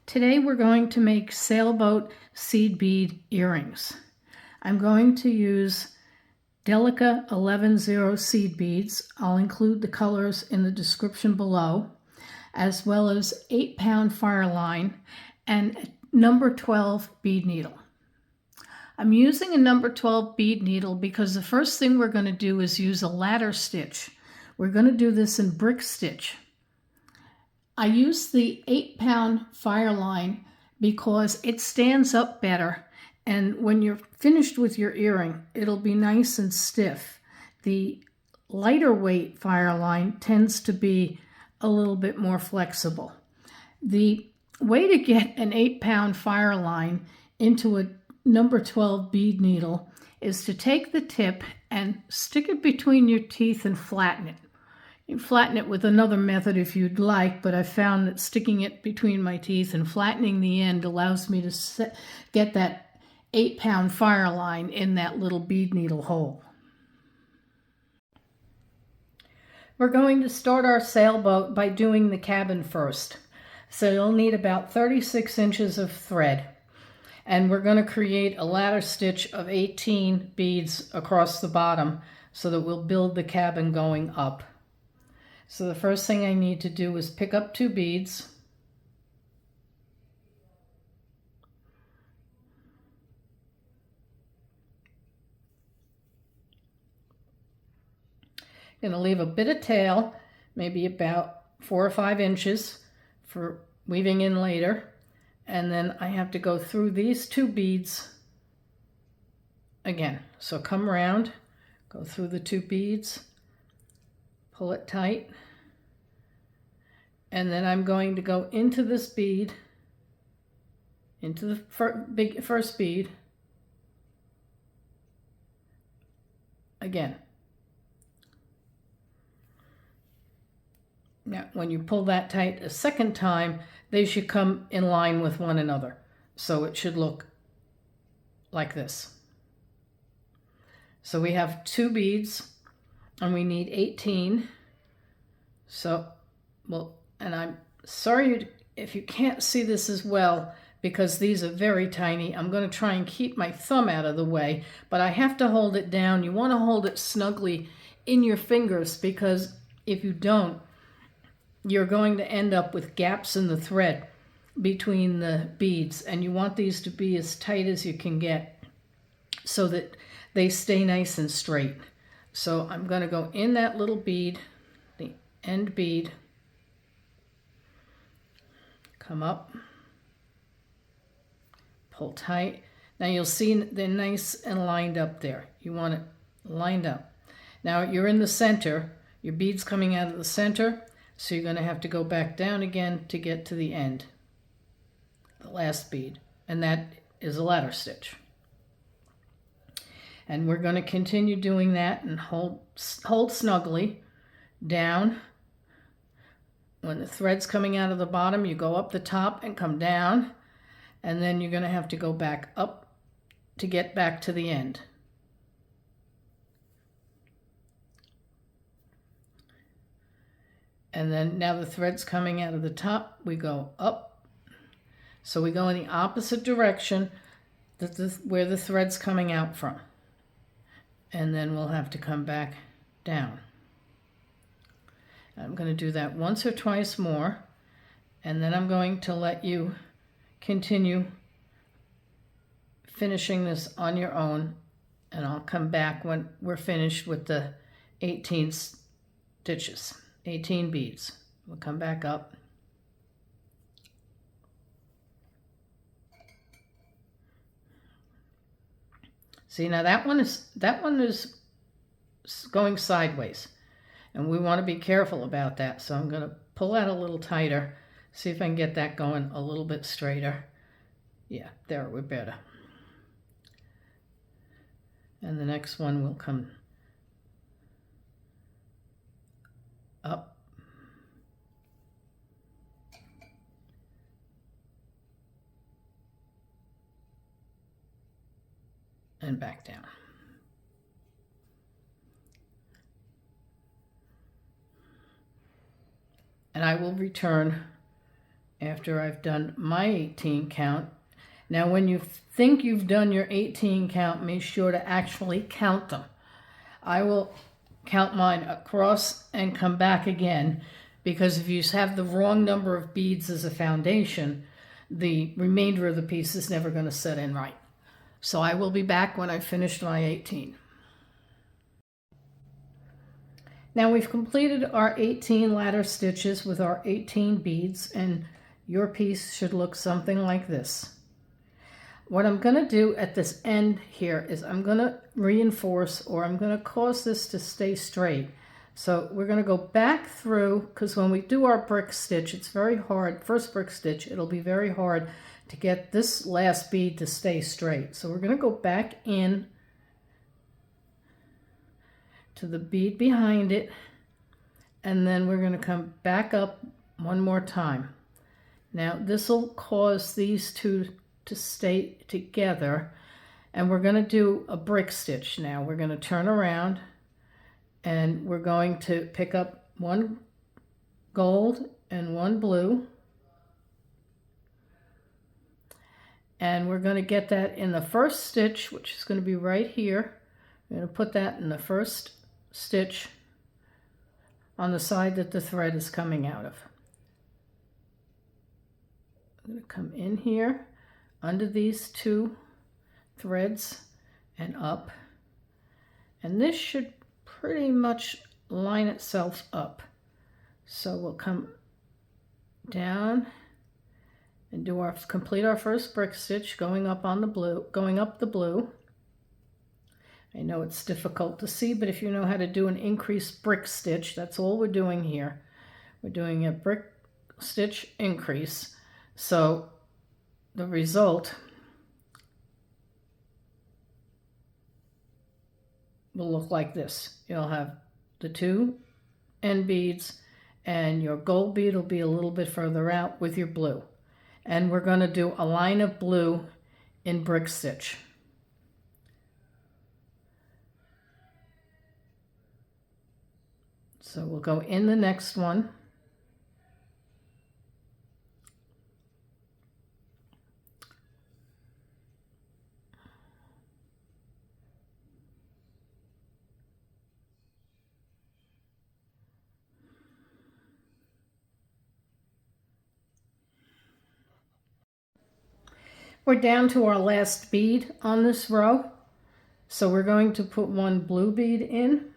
Today we're going to make sailboat seed bead earrings. I'm going to use Delica 11-0 seed beads. I'll include the colors in the description below, as well as 8-pound Fireline and a number 12 bead needle. I'm using a number 12 bead needle because the first thing we're going to do is use a ladder stitch. We're going to do this in brick stitch. I use the 8-pound Fireline because it stands up better, and when you're finished with your earring, it'll be nice and stiff. The lighter weight Fireline tends to be a little bit more flexible. The way to get an 8-pound Fireline into a number 12 bead needle is to take the tip and stick it between your teeth and flatten it. You can flatten it with another method if you'd like, but I found that sticking it between my teeth and flattening the end allows me to get that 8-pound Fireline in that little bead needle hole. We're going to start our sailboat by doing the cabin first. So you'll need about 36 inches of thread. And we're going to create a ladder stitch of 18 beads across the bottom so that we'll build the cabin going up. So the first thing I need to do is pick up 2 beads. I'm going to leave a bit of tail, maybe about 4 or 5 inches for weaving in later. And then I have to go through these 2 beads again. So come around, go through the 2 beads, pull it tight, and then I'm going to go into this bead, into the first bead, again. Now, when you pull that tight a second time, they should come in line with one another. So it should look like this. So we have 2 beads, and we need 18. So, well, and I'm sorry if you can't see this as well, because these are very tiny. I'm going to try and keep my thumb out of the way, but I have to hold it down. You want to hold it snugly in your fingers, because if you don't, you're going to end up with gaps in the thread between the beads, and you want these to be as tight as you can get so that they stay nice and straight. So I'm going to go in that little bead, the end bead, come up, pull tight. Now you'll see they're nice and lined up there. You want it lined up. Now you're in the center, your bead's coming out of the center, so you're going to have to go back down again to get to the end, the last bead, and that is a ladder stitch. And we're going to continue doing that and hold snugly down. When the thread's coming out of the bottom, you go up the top and come down, and then you're going to have to go back up to get back to the end. And then now the thread's coming out of the top, we go up. So we go in the opposite direction where the thread's coming out from. And then we'll have to come back down. I'm going to do that once or twice more, and then I'm going to let you continue finishing this on your own, and I'll come back when we're finished with the 18 stitches, 18 beads. We'll come back up. See, now that one is going sideways, and we want to be careful about that. So I'm going to pull that a little tighter, see if I can get that going a little bit straighter. Yeah, there, we're better. And the next one will come up. And back down. And I will return after I've done my 18 count. Now when you think you've done your 18 count, make sure to actually count them. I will count mine across and come back again, because if you have the wrong number of beads as a foundation, the remainder of the piece is never going to set in right. So I will be back when I've finished my 18. Now we've completed our 18 ladder stitches with our 18 beads, and your piece should look something like this. What I'm going to do at this end here is I'm going to reinforce, or I'm going to cause this to stay straight. So we're going to go back through, because when we do our brick stitch, it's very hard. First brick stitch, it'll be very hard to get this last bead to stay straight. So we're going to go back in to the bead behind it, and then we're going to come back up one more time. Now this will cause these two to stay together, and we're going to do a brick stitch. Now we're going to turn around, and we're going to pick up one gold and one blue, and we're going to get that in the first stitch, which is going to be right here. We're going to put that in the first stitch on the side that the thread is coming out of. I'm going to come in here under these two threads and up, and this should pretty much line itself up. So we'll come down and do our complete our first brick stitch, going up on the blue, going up the blue. I know it's difficult to see, but if you know how to do an increased brick stitch, that's all we're doing here. We're doing a brick stitch increase. So the result will look like this. You'll have the two end beads, and your gold bead will be a little bit further out with your blue. And we're going to do a line of blue in brick stitch. So we'll go in the next one. We're down to our last bead on this row. So we're going to put one blue bead in.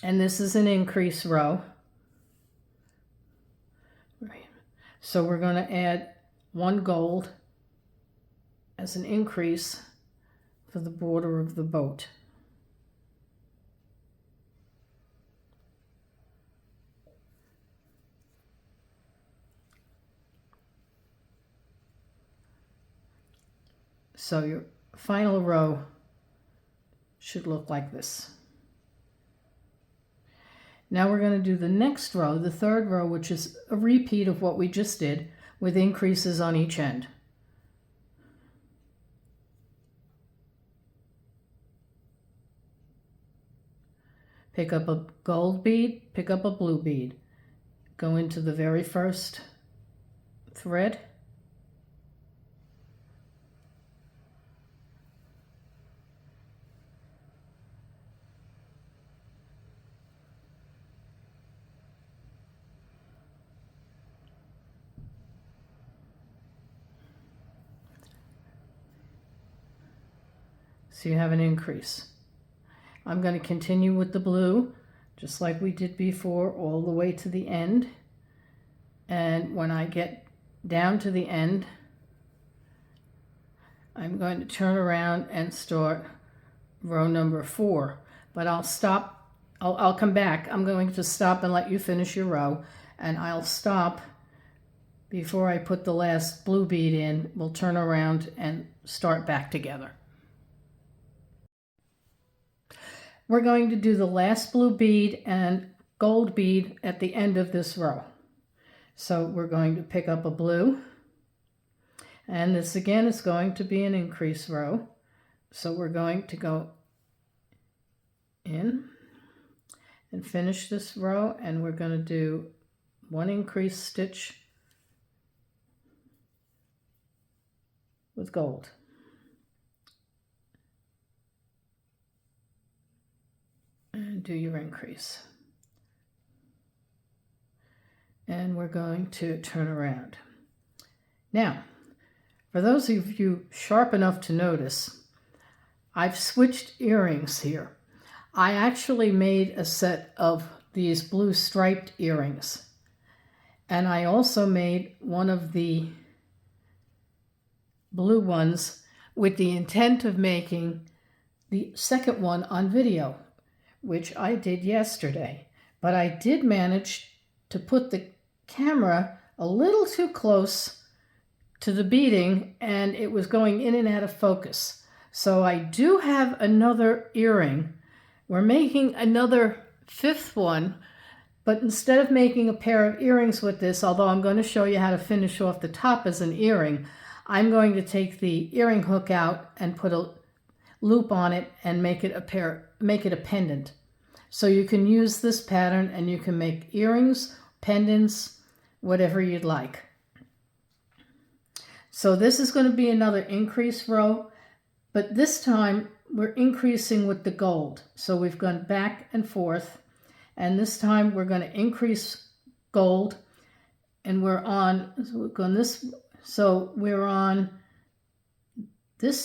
And this is an increase row. So we're going to add one gold as an increase for the border of the boat. So your final row should look like this. Now we're going to do the next row, the third row, which is a repeat of what we just did with increases on each end. Pick up a gold bead, pick up a blue bead. Go into the very first thread. So you have an increase. I'm going to continue with the blue, just like we did before, all the way to the end. And when I get down to the end, I'm going to turn around and start row number 4. But I'll stop, I'll come back. I'm going to stop and let you finish your row, and I'll stop before I put the last blue bead in. We'll turn around and start back together. We're going to do the last blue bead and gold bead at the end of this row. So we're going to pick up a blue, And this again is going to be an increase row. So we're going to go in and finish this row, and we're going to do one increase stitch with gold. And do your increase. And we're going to turn around. Now, for those of you sharp enough to notice, I've switched earrings here. I actually made a set of these blue striped earrings. And I also made one of the blue ones with the intent of making the second one on video, which I did yesterday. But I did manage to put the camera a little too close to the beading, and it was going in and out of focus. So I do have another earring. We're making another fifth one, but instead of making a pair of earrings with this, although I'm going to show you how to finish off the top as an earring, I'm going to take the earring hook out and put a loop on it and make it a pendant. So you can use this pattern and you can make earrings, pendants, whatever you'd like. So this is going to be another increase row, but this time we're increasing with the gold. So we've gone back and forth, and this time we're going to increase gold, and we're on this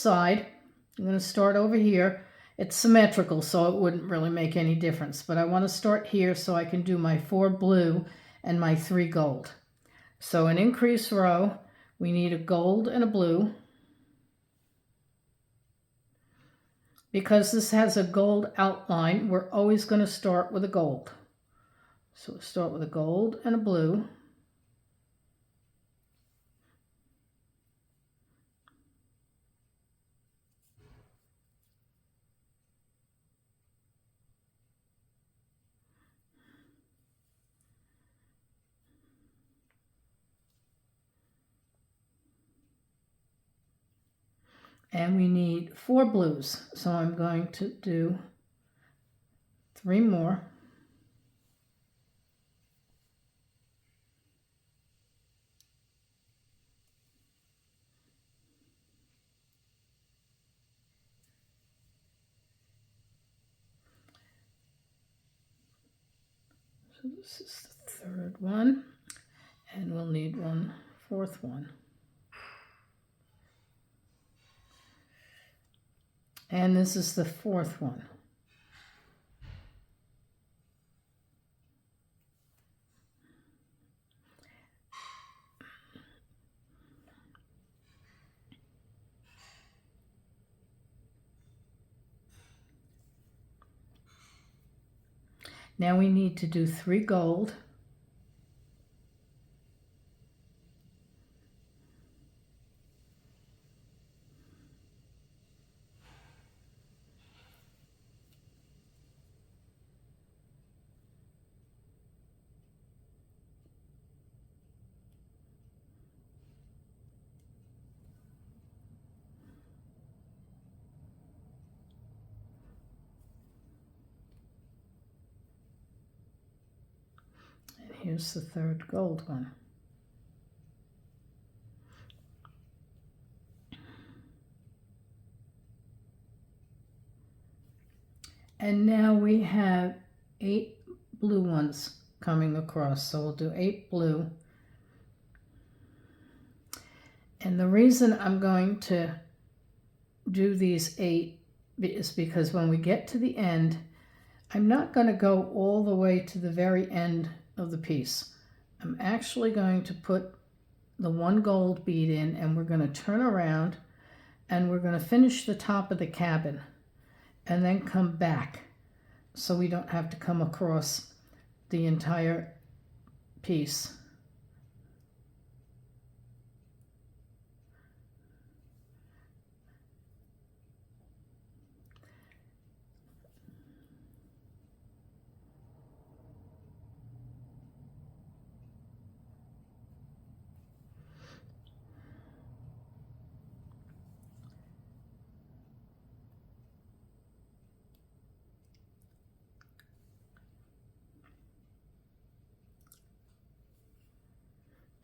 side. I'm going to start over here. It's symmetrical, so it wouldn't really make any difference, but I want to start here so I can do my 4 blue and my 3 gold. So an increase row, we need a gold and a blue. Because this has a gold outline, we're always going to start with a gold. So we'll start with a gold and a blue. And we need 4 blues. So I'm going to do 3 more. So this is the 3rd one, and we'll need 1 4th one. And this is the 4th one. Now we need to do 3 gold. And here's the 3rd gold one. And now we have 8 blue ones coming across. So we'll do 8 blue. And the reason I'm going to do these 8 is because when we get to the end, I'm not going to go all the way to the very end of the piece. I'm actually going to put the 1 gold bead in, and we're going to turn around and we're going to finish the top of the cabin and then come back so we don't have to come across the entire piece.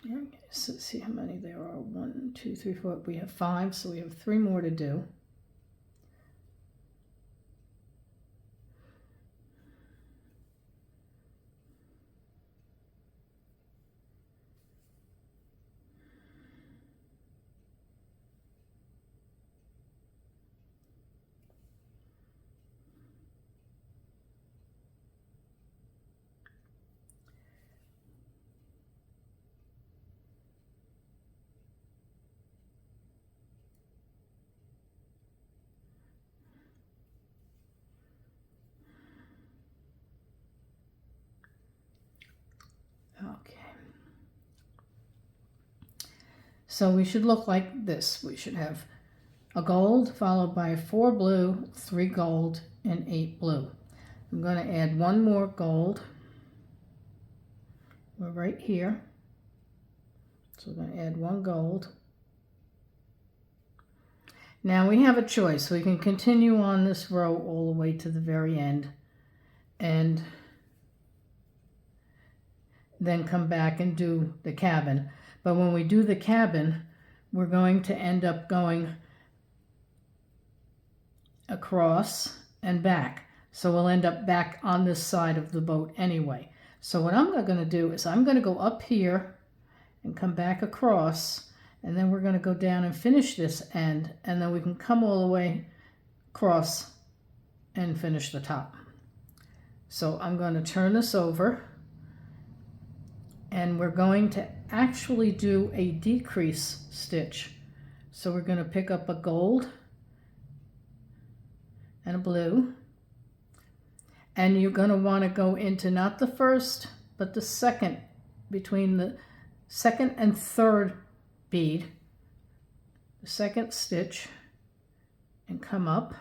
Okay, so let's see how many there are. 1, 2, 3, 4. We have 5, so we have 3 more to do. Okay. So we should look like this. We should have a gold followed by 4 blue, 3 gold, and 8 blue. I'm going to add 1 more gold. We're right here. So we're going to add 1 gold. Now we have a choice. We can continue on this row all the way to the very end and then come back and do the cabin. But when we do the cabin, we're going to end up going across and back. So we'll end up back on this side of the boat anyway. So what I'm going to do is I'm going to go up here and come back across, and then we're going to go down and finish this end, and then we can come all the way across and finish the top. So I'm going to turn this over, and we're going to actually do a decrease stitch. So we're going to pick up a gold and a blue, and you're going to want to go into not the first but the second, between the second and third bead, the second stitch, and come up.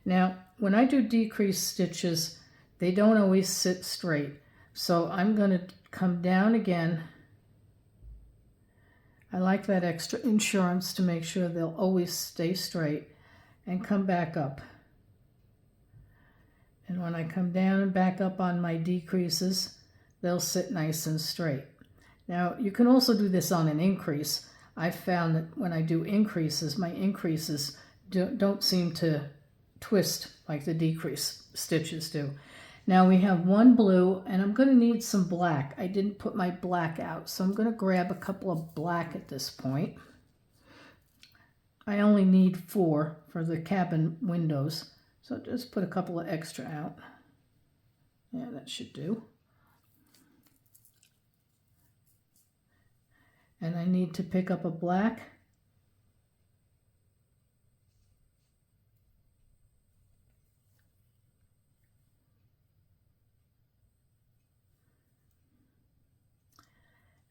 Now when I do decrease stitches, they don't always sit straight, so I'm going to come down again. I like that extra insurance to make sure they'll always stay straight, and come back up. And when I come down and back up on my decreases, they'll sit nice and straight. Now you can also do this on an increase. I've found that when I do increases, my increases don't seem to twist like the decrease stitches do. Now we have 1 blue, and I'm going to need some black. I didn't put my black out, so I'm going to grab a couple of black at this point. I only need 4 for the cabin windows, so just put a couple of extra out. Yeah, that should do. And I need to pick up a black.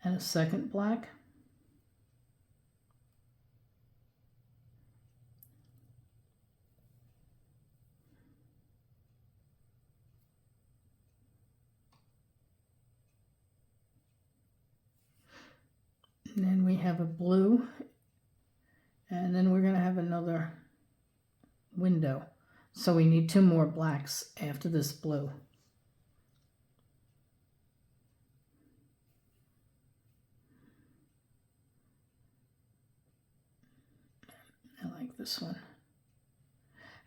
And a second black. And then we have a blue, and then we're going to have another window. So we need 2 more blacks after this blue. I like this one.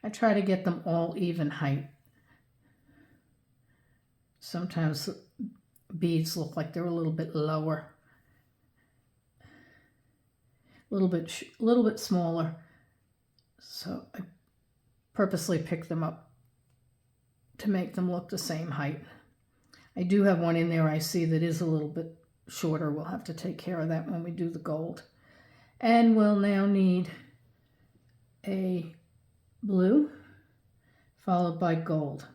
I try to get them all even height. Sometimes beads look like they're a little bit lower. A little bit smaller, so I purposely pick them up to make them look the same height. I do have one in there I see that is a little bit shorter. We'll have to take care of that when we do the gold. And we'll now need a blue followed by gold.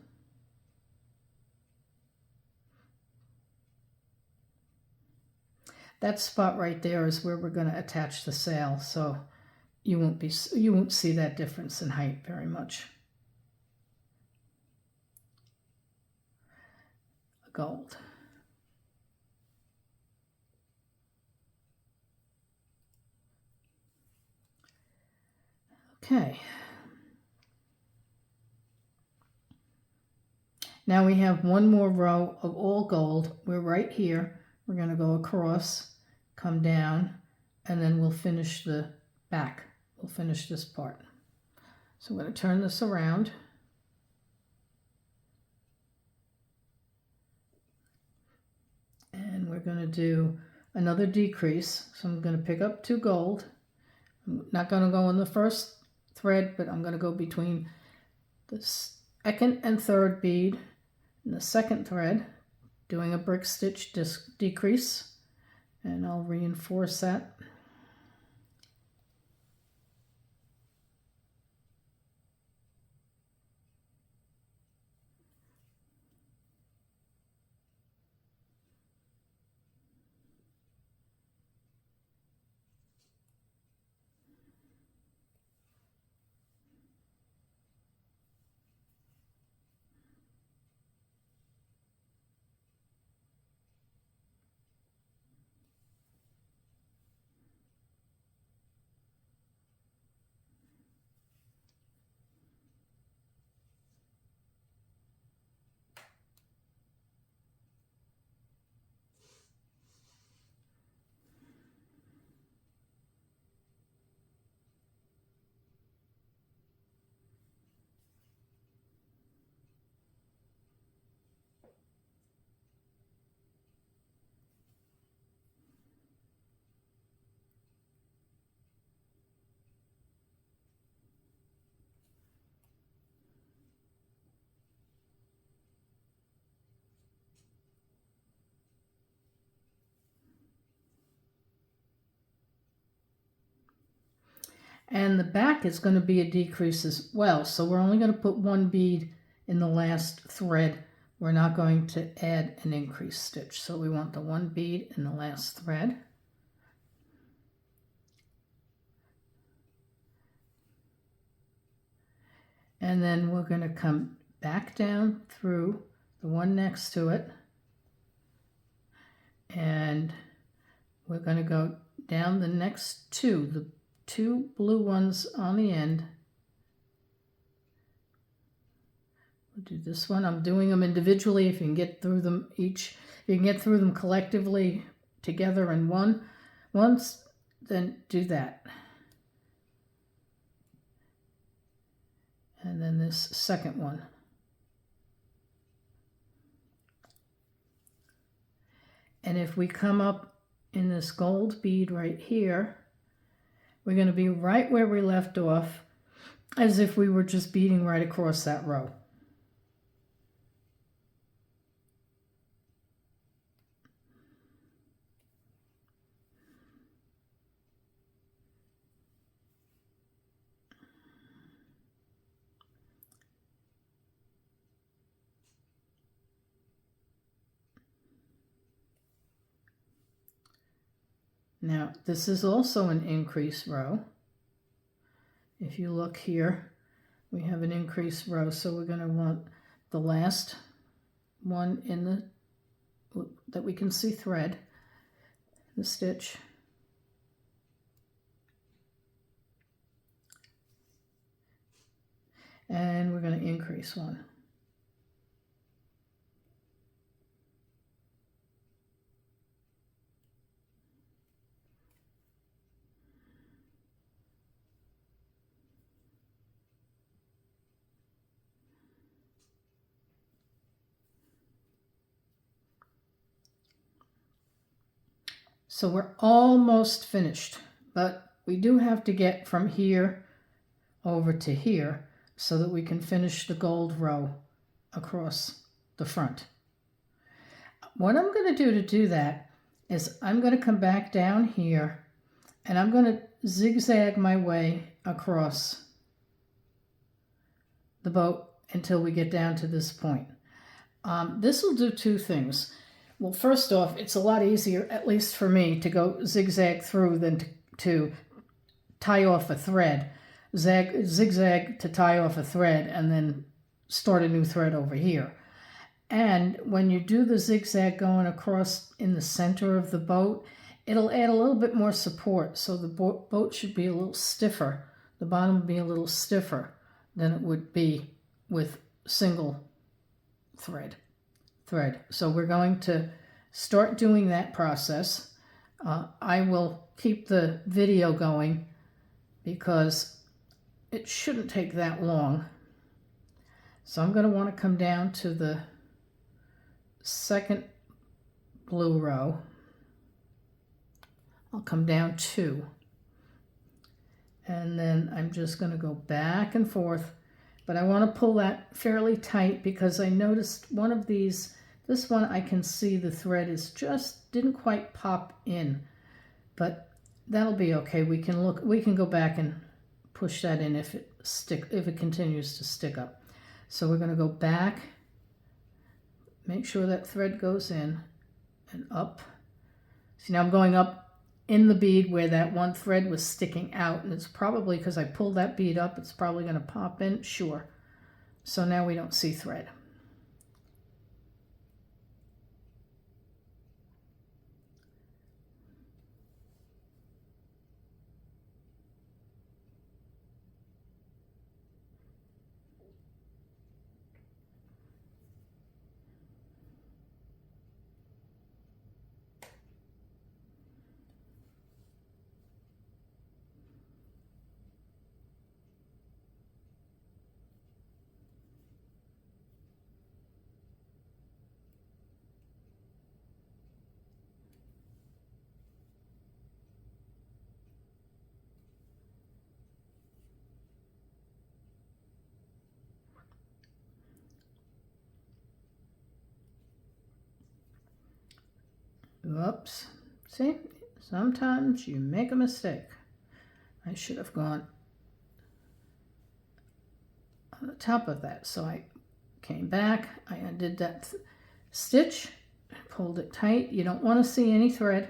That spot right there is where we're going to attach the sail, so you won't see that difference in height very much. Gold. Okay. Now we have 1 more row of all gold. We're right here. We're going to go across come down, and then we'll finish the back. We'll finish this part. So I'm going to turn this around. And we're going to do another decrease. So I'm going to pick up 2 gold. I'm not going to go in the first thread, but I'm going to go between the second and third bead in the second thread, doing a brick stitch decrease, and I'll reinforce that. And the back is going to be a decrease as well. So we're only going to put 1 bead in the last thread. We're not going to add an increase stitch. So we want the 1 bead in the last thread. And then we're going to come back down through the one next to it. And we're going to go down the next 2, the 2 blue ones on the end. We'll do this one. I'm doing them individually. If you can get through them each, if you can get through them collectively together in once, then do that. And then this second one. And if we come up in this gold bead right here, we're going to be right where we left off, as if we were just beading right across that row. Now, this is also an increase row. If you look here, we have an increase row, so we're going to want the last one in the that we can see thread, the stitch. And we're going to increase 1. So we're almost finished, but we do have to get from here over to here so that we can finish the gold row across the front. What I'm going to do that is I'm going to come back down here and I'm going to zigzag my way across the boat until we get down to this point. This will do 2 things. Well, first off, it's a lot easier, at least for me, to go zigzag through than to tie off a thread. Zigzag to tie off a thread and then start a new thread over here. And when you do the zigzag going across in the center of the boat, it'll add a little bit more support. So the boat should be a little stiffer. The bottom will be a little stiffer than it would be with single thread. So we're going to start doing that process. I will keep the video going because it shouldn't take that long. So I'm going to want to come down to the second blue row. I'll come down 2. And then I'm just going to go back and forth. But I want to pull that fairly tight because I noticed one of these, this one I can see the thread is just didn't quite pop in. But that'll be okay. We can go back and push that in if it continues to stick up. So we're going to go back, make sure that thread goes in and up. See, now I'm going up in the bead where that one thread was sticking out, and it's probably because I pulled that bead up, it's probably going to pop in, sure. So now we don't see thread. Whoops. See, sometimes you make a mistake. I should have gone on the top of that. So I came back, I undid that stitch, pulled it tight. You don't want to see any thread.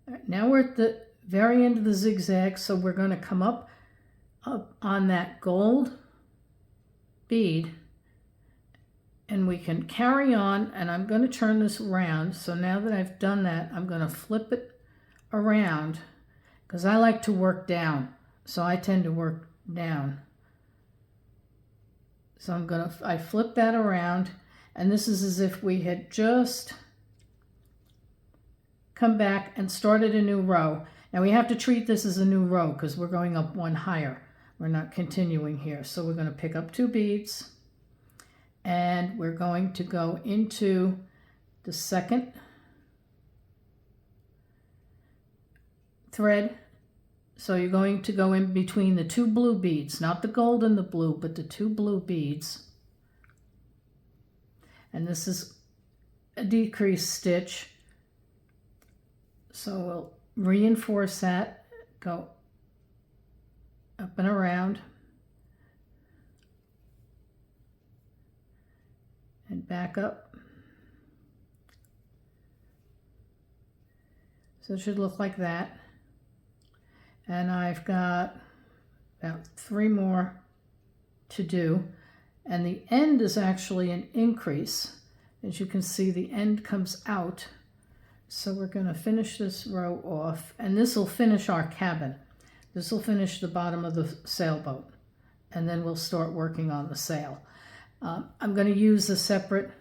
All right, now we're at the very end of the zigzag, so we're going to come up on that gold bead, and we can carry on, and I'm going to turn this around. So now that I've done that, I'm going to flip it around because I like to work down, so I tend to work down. So I flip that around, and this is as if we had just come back and started a new row. Now we have to treat this as a new row because we're going up one higher. We're not continuing here. So we're going to pick up 2 beads and we're going to go into the second thread. So you're going to go in between the 2 blue beads, not the gold and the blue, but the 2 blue beads. And this is a decreased stitch. So we'll reinforce that, go up and around, and back up. So it should look like that. And I've got about 3 more to do. And the end is actually an increase. As you can see, the end comes out. So we're going to finish this row off, and this will finish our cabin. This will finish the bottom of the sailboat, and then we'll start working on the sail. I'm going to use a separate,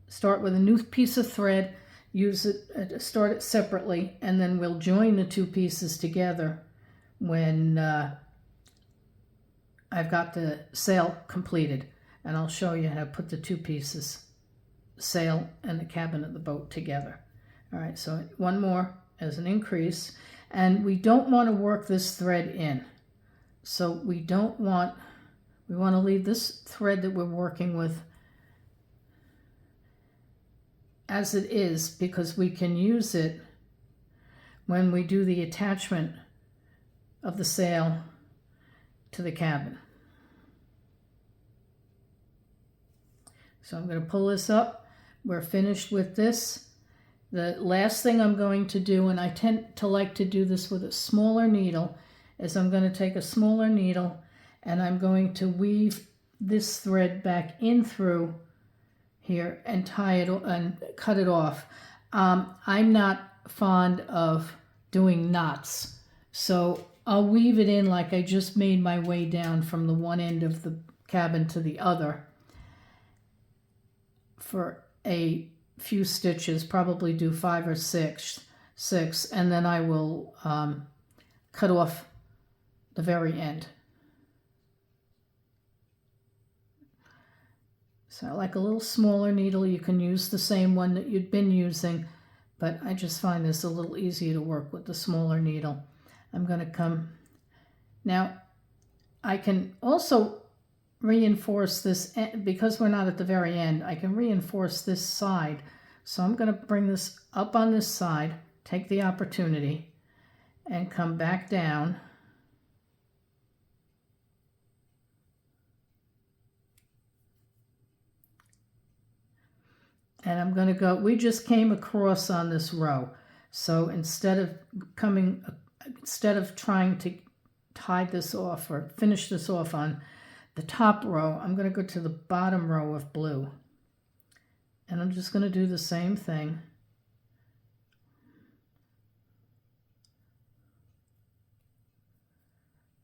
start with a new piece of thread, use it, start it separately, and then we'll join the 2 pieces together when I've got the sail completed, and I'll show you how to put the 2 pieces, sail and the cabin of the boat, together. All right, so 1 more as an increase, and we don't want to work this thread in. So we want to leave this thread that we're working with as it is, because we can use it when we do the attachment of the sail to the cabin. So I'm going to pull this up. We're finished with this. The last thing I'm going to do, and I tend to like to do this with a smaller needle, is I'm going to take a smaller needle and I'm going to weave this thread back in through here and tie it and cut it off. I'm not fond of doing knots, so I'll weave it in like I just made my way down from the one end of the cabin to the other for a few stitches, probably do 5 or 6, and then I will cut off the very end. So like a little smaller needle, you can use the same one that you'd been using, but I just find this a little easier to work with the smaller needle. I'm going to come, now I can also reinforce this, because we're not at the very end, I can reinforce this side. So I'm going to bring this up on this side, take the opportunity, and come back down. And I'm going to go, we just came across on this row. So instead of trying to tie this off or finish this off on the top row, I'm going to go to the bottom row of blue. And I'm just going to do the same thing.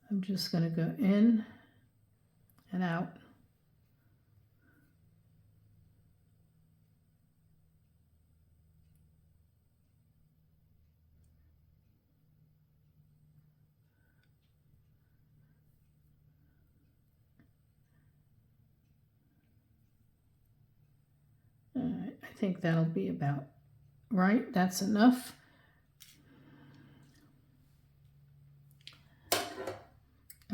I'm just going to go in and out. All right, I think that'll be about right. That's enough.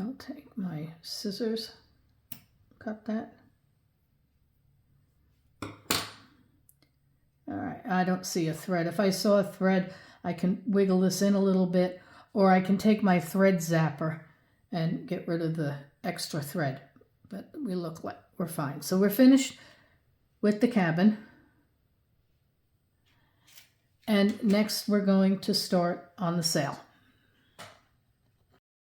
I'll take my scissors, cut that. All right, I don't see a thread. If I saw a thread, I can wiggle this in a little bit, or I can take my thread zapper and get rid of the extra thread. But we look like we're fine. So we're finished with the cabin. And next we're going to start on the sail.